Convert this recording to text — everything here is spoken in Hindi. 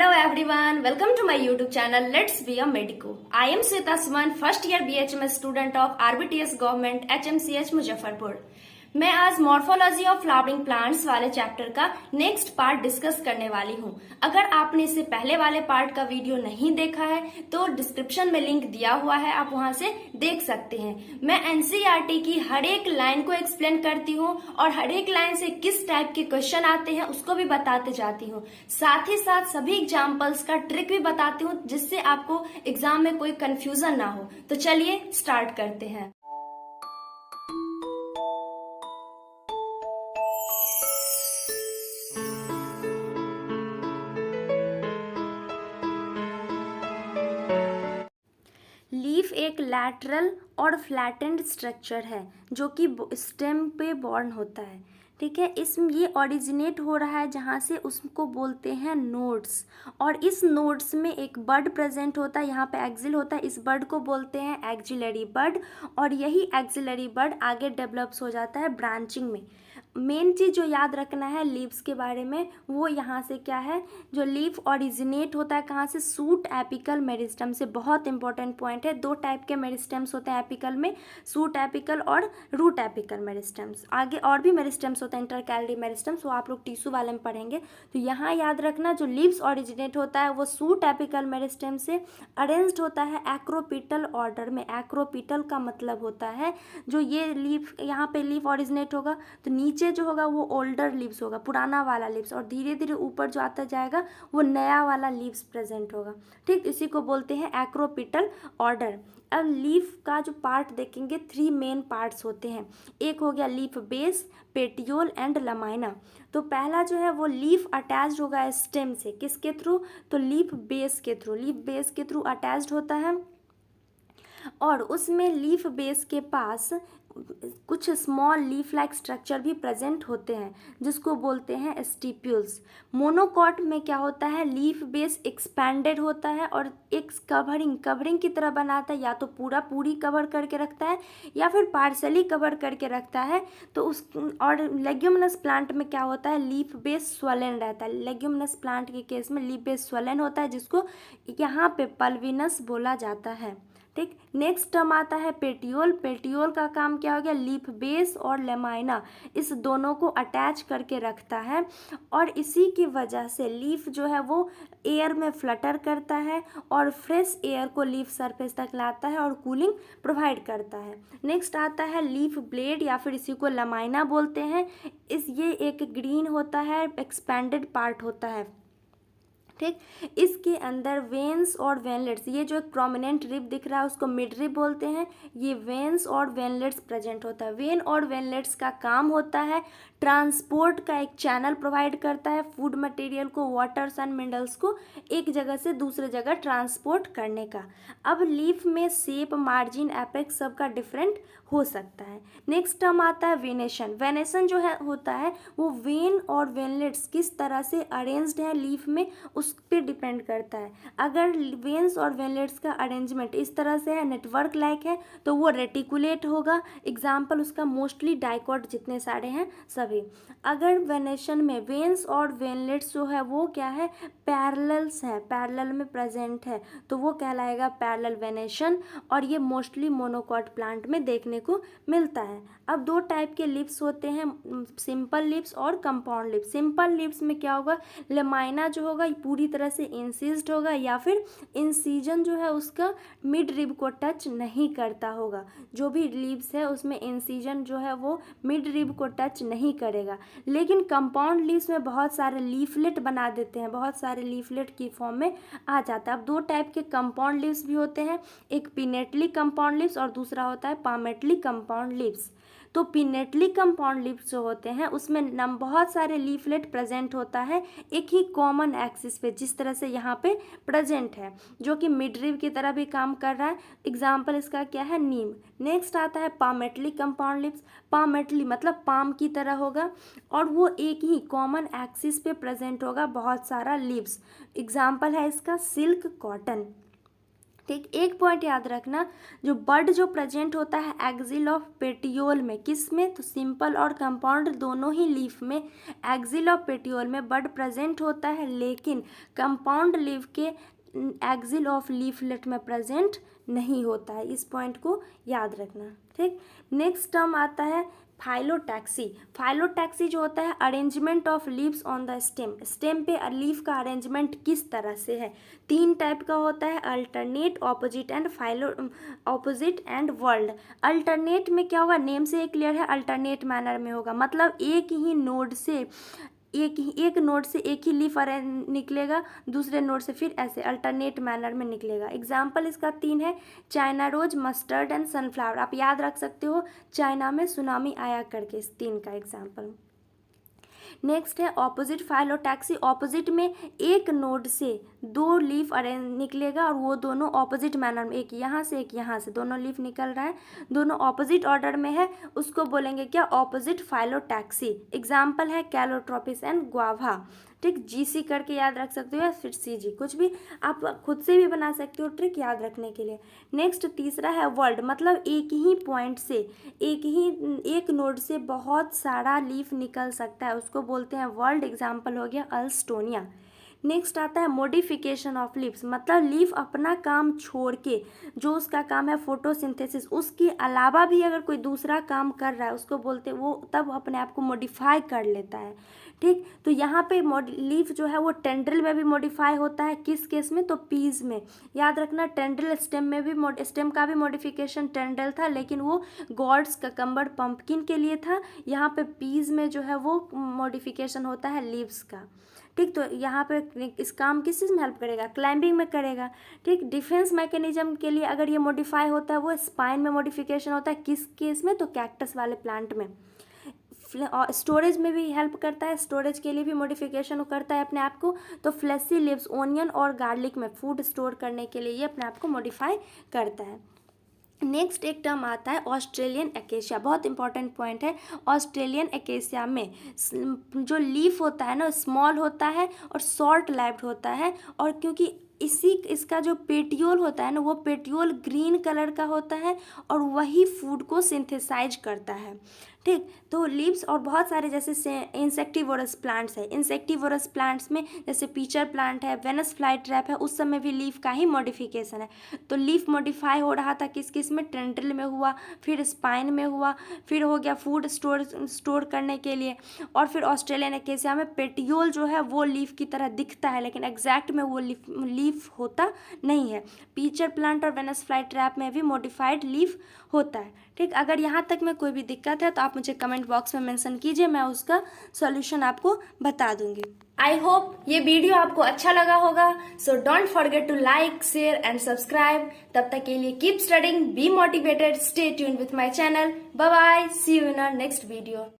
Hello everyone, welcome to my YouTube channel Let's Be a Medico. I am Sweta Suman, first year BHMS student of RBTS Government HMCH Muzaffarpur. मैं आज मॉर्फोलॉजी ऑफ फ्लावरिंग प्लांट्स वाले चैप्टर का नेक्स्ट पार्ट डिस्कस करने वाली हूँ। अगर आपने इससे पहले वाले पार्ट का वीडियो नहीं देखा है तो डिस्क्रिप्शन में लिंक दिया हुआ है, आप वहां से देख सकते हैं। मैं एनसीईआरटी की हर एक लाइन को एक्सप्लेन करती हूँ और हर एक लाइन से किस टाइप के क्वेश्चन आते हैं उसको भी बताते जाती हूँ। साथ ही साथ सभी एग्जाम्पल्स का ट्रिक भी बताती हूँ जिससे आपको एग्जाम में कोई कंफ्यूजन ना हो। तो चलिए स्टार्ट करते हैं। लीफ एक लैटरल और फ्लैटेंड स्ट्रक्चर है जो कि स्टेम पे बॉर्न होता है। ठीक है, ये ओरिजिनेट हो रहा है जहाँ से उसको बोलते हैं नोड्स, और इस नोड्स में एक बड प्रेजेंट होता है। यहाँ पे एक्सिल होता है, इस बड को बोलते हैं एक्सिलरी बड, और यही एक्सिलरी बड आगे डेवलप्स हो जाता है ब्रांचिंग में। मेन चीज़ जो याद रखना है लीव्स के बारे में वो यहाँ से क्या है, जो लीफ ओरिजिनेट होता है कहाँ से, सूट एपिकल मेरिस्टम से। बहुत इंपॉर्टेंट पॉइंट है, दो टाइप के मेरिस्टम्स होते हैं एपिकल में, सूट एपिकल और रूट एपिकल मेरिस्टम्स। आगे और भी मेरिस्टम्स होते हैं, इंटरकैलरी मेरिस्टम्स, वो आप लोग टिश्यू वाले में पढ़ेंगे। तो यहाँ याद रखना जो लीव्स ओरिजिनेट होता है वो सूट एपिकल मेरिस्टम से अरेंज्ड होता है एक्रोपिटल ऑर्डर में। एक्रोपिटल का मतलब होता है जो ये लीफ, यहाँ पे लीफ ओरिजिनेट होगा तो नीचे जो होगा वो ओल्डर लीव्स होगा, पुराना वाला लीव्स, और धीरे धीरे ऊपर जो आता जाएगा वो नया वाला लीव्स प्रेजेंट होगा। ठीक, इसी को बोलते हैं एक्रोपिटल ऑर्डर। अब लीफ का जो पार्ट देखेंगे, 3 मेन पार्ट्स होते हैं। एक हो गया leaf base, petiole and lamina. तो पहला जो है वो लीफ अटैच्ड होगा स्टेम से, किसके थ्रू, तो लीफ बेस के थ्रू। लीफ बेस के थ्रू अटैच्ड होता है और उसमें लीफ बेस के पास कुछ स्मॉल लीफ लाइक स्ट्रक्चर भी प्रेजेंट होते हैं जिसको बोलते हैं स्टिप्यूल्स। मोनोकॉट में क्या होता है, लीफ बेस एक्सपैंडेड होता है और एक कवरिंग की तरह बनाता है, या तो पूरी कवर करके रखता है या फिर पार्शली कवर करके रखता है। तो उस और लेग्यूमिनस प्लांट में क्या होता है, लीफ बेस स्वलन रहता है। लेग्यूमिनस प्लांट के केस में लीफ बेस स्वलन होता है जिसको यहाँ पे पल्विनस बोला जाता है। ठीक, नेक्स्ट टर्म आता है पेटियोल। पेटियोल का काम क्या हो गया, लीफ बेस और लेमाइना इस दोनों को अटैच करके रखता है, और इसी की वजह से लीफ जो है वो एयर में फ्लटर करता है और फ्रेश एयर को लीफ सरफेस तक लाता है और कूलिंग प्रोवाइड करता है। नेक्स्ट आता है लीफ ब्लेड, या फिर इसी को लमाइना बोलते हैं। ये एक ग्रीन होता है, एक्सपैंडेड पार्ट होता है। ठीक, इसके अंदर वेन्स और वेनलेट्स, ये जो एक प्रोमिनेंट रिब दिख रहा है उसको मिड रिब बोलते हैं। ये वेन्स और वेनलेट्स प्रेजेंट होता है। वेन और वेनलेट्स का काम होता है ट्रांसपोर्ट का, एक चैनल प्रोवाइड करता है फूड मटेरियल को, वाटर्स एंड मिनरल्स को एक जगह से दूसरे जगह ट्रांसपोर्ट करने का। अब लीफ में शेप, मार्जिन, एपेक्स सबका डिफरेंट हो सकता है। नेक्स्ट टर्म आता है वेनेशन। वेनेशन जो है होता है वो वेन और वेनलेट्स किस तरह से अरेंज्ड है लीफ में उस पे डिपेंड करता है। अगर वेन्स और वेनलेट्स का अरेंजमेंट इस तरह से है, नेटवर्क लाइक है, तो वो रेटिकुलेट होगा। एग्जाम्पल उसका मोस्टली डाइकॉट जितने सारे हैं सभी। अगर वेनेशन में वेन्स और वेनलेट्स जो है वो क्या है, पैरेलल्स है, पैरेलल में प्रेजेंट है, तो वो कहलाएगा पैरेलल वेनेशन, और ये मोस्टली मोनोकॉट प्लांट में देखने को मिलता है। अब 2 टाइप के लिप्स होते हैं, सिंपल लिप्स और कंपाउंड लिप्स। सिंपल लिप्स में क्या होगा, लेमाइना जो होगा पूरी तरह से इंसिज्ड होगा, या फिर इंसिजन जो है उसका मिड रिब को टच नहीं करता होगा। जो भी लीव्स है उसमें इंसिजन जो है वो मिड रिब को टच नहीं करेगा। लेकिन कंपाउंड लीव्स में बहुत सारे लीफलेट बना देते हैं, बहुत सारे लीफलेट की फॉर्म में आ जाता है। अब 2 टाइप के कंपाउंड लीव्स भी होते हैं, एक पिनेटली कंपाउंड लीव्स और दूसरा होता है पामेटली कंपाउंड लीव्स। तो पिनेटली कंपाउंड लीव्स जो होते हैं उसमें बहुत सारे लीफलेट प्रेजेंट होता है एक ही कॉमन एक्सिस पे, जिस तरह से यहाँ पे प्रेजेंट है, जो कि मिड रिब की तरह भी काम कर रहा है। एग्जाम्पल इसका क्या है, नीम। नेक्स्ट आता है पामेटली कंपाउंड लीव्स। पामेटली मतलब पाम की तरह होगा और वो एक ही कॉमन एक्सिस पे प्रेजेंट होगा बहुत सारा लीव्स। एग्जाम्पल है इसका सिल्क, कॉटन। ठीक, एक पॉइंट याद रखना, जो बड जो प्रेजेंट होता है एक्सिल ऑफ पेटियोल में, किस में, तो सिंपल और कंपाउंड दोनों ही लीफ में एक्सिल ऑफ पेटियोल में बड प्रेजेंट होता है, लेकिन कंपाउंड लीफ के एक्सिल ऑफ लीफलेट में प्रेजेंट नहीं होता है। इस पॉइंट को याद रखना। ठीक, नेक्स्ट टर्म आता है फाइलोटैक्सी। फाइलोटैक्सी जो होता है arrangement of leaves on the stem, stem पे लीफ का अरेंजमेंट किस तरह से है। 3 टाइप का होता है, alternate, opposite and opposite and world. Alternate में क्या होगा, नेम से क्लियर है, अल्टरनेट मैनर में होगा, मतलब एक नोड से एक ही लीफ निकलेगा, दूसरे नोड से फिर ऐसे अल्टरनेट मैनर में निकलेगा। एग्जाम्पल इसका 3 है, China rose, mustard and sunflower. आप याद रख सकते हो, चाइना में सुनामी आया करके, इस 3 का एग्जाम्पल। नेक्स्ट है ऑपोजिट फाइलोटैक्सी। ऑपोजिट में एक नोड से 2 लीफ निकलेगा और वो दोनों ऑपोजिट मैनर में, एक यहाँ से एक यहाँ से, दोनों लीफ निकल रहा है, दोनों ऑपोजिट ऑर्डर में है, उसको बोलेंगे क्या, ऑपोजिट फाइलोटैक्सी। एग्जाम्पल है कैलोट्रोपिस एंड ग्वावा। ठीक, जीसी करके याद रख सकते हो या फिर सीजी, कुछ भी आप खुद से भी बना सकते हो ट्रिक याद रखने के लिए। नेक्स्ट तीसरा है वर्ल्ड, मतलब एक ही पॉइंट से एक नोड से बहुत सारा लीफ निकल सकता है, उसको बोलते हैं वर्ल्ड। एग्जाम्पल हो गया अल्स्टोनिया। नेक्स्ट आता है मॉडिफिकेशन ऑफ लीव्स, मतलब लीफ अपना काम छोड़ के, जो उसका काम है फोटोसिंथेसिस, उसके अलावा भी अगर कोई दूसरा काम कर रहा है, उसको बोलते हैं, वो तब अपने आप को मॉडिफाई कर लेता है। ठीक, तो यहाँ पे लीफ जो है वो टेंड्रिल में भी मॉडिफाई होता है, किस केस में, तो पीज में। याद रखना, टेंड्रिल स्टेम में भी, स्टेम का भी मॉडिफिकेशन टेंड्रिल था, लेकिन वो गॉड्स ककम्बर पंपकिन के लिए था। यहाँ पे पीज में जो है वो मॉडिफिकेशन होता है लीव्स का। ठीक, तो यहाँ पे इस काम किस चीज़ में हेल्प करेगा, क्लाइंबिंग में करेगा। ठीक, डिफेंस मैकेनिज्म के लिए अगर ये मॉडिफाई होता है, वो स्पाइन में मॉडिफिकेशन होता है, किस केस में, तो कैक्टस वाले प्लांट में। स्टोरेज में भी हेल्प करता है, स्टोरेज के लिए भी मॉडिफिकेशन करता है अपने आप को, तो फ्लेशी लीव्स, ओनियन और गार्लिक में फूड स्टोर करने के लिए ये अपने आप को मॉडिफाई करता है। नेक्स्ट एक टर्म आता है ऑस्ट्रेलियन एकेशिया, बहुत इंपॉर्टेंट पॉइंट है। ऑस्ट्रेलियन एकेशिया में जो लीफ होता है ना, स्मॉल होता है और शॉर्ट लाइव्ड होता है, और क्योंकि इसका जो पेटियोल होता है ना, वो पेटियोल ग्रीन कलर का होता है और वही फूड को सिंथेसाइज करता है। ठीक, तो लीव्स और बहुत सारे जैसे इंसेक्टिवोरस प्लांट्स है, इंसेक्टिवोरस प्लांट्स में जैसे पीचर प्लांट है, वेनस फ्लाई ट्रैप है, उस समय भी लीफ का ही मॉडिफिकेशन है। तो लीफ मॉडिफाई हो रहा था किस किस में, टेंड्रिल में हुआ, फिर स्पाइन में हुआ, फिर हो गया फूड स्टोर करने के लिए, और फिर ऑस्ट्रेलियन एकेशिया में पेटियोल जो है वो लीफ की तरह दिखता है, लेकिन एग्जैक्ट में वो लीफ होता नहीं है। पीचर प्लांट और वेनस फ्लाई ट्रैप में भी मॉडिफाइड लीफ होता है। ठीक, अगर यहाँ तक में कोई भी दिक्कत है तो आप मुझे कमेंट बॉक्स में मेंशन कीजिए, मैं उसका सॉल्यूशन आपको बता दूंगी। आई होप ये वीडियो आपको अच्छा लगा होगा, so don't forget to like, share and subscribe. तब तक के लिए keep studying, be motivated, stay tuned with my channel. Bye bye, see you in our next video.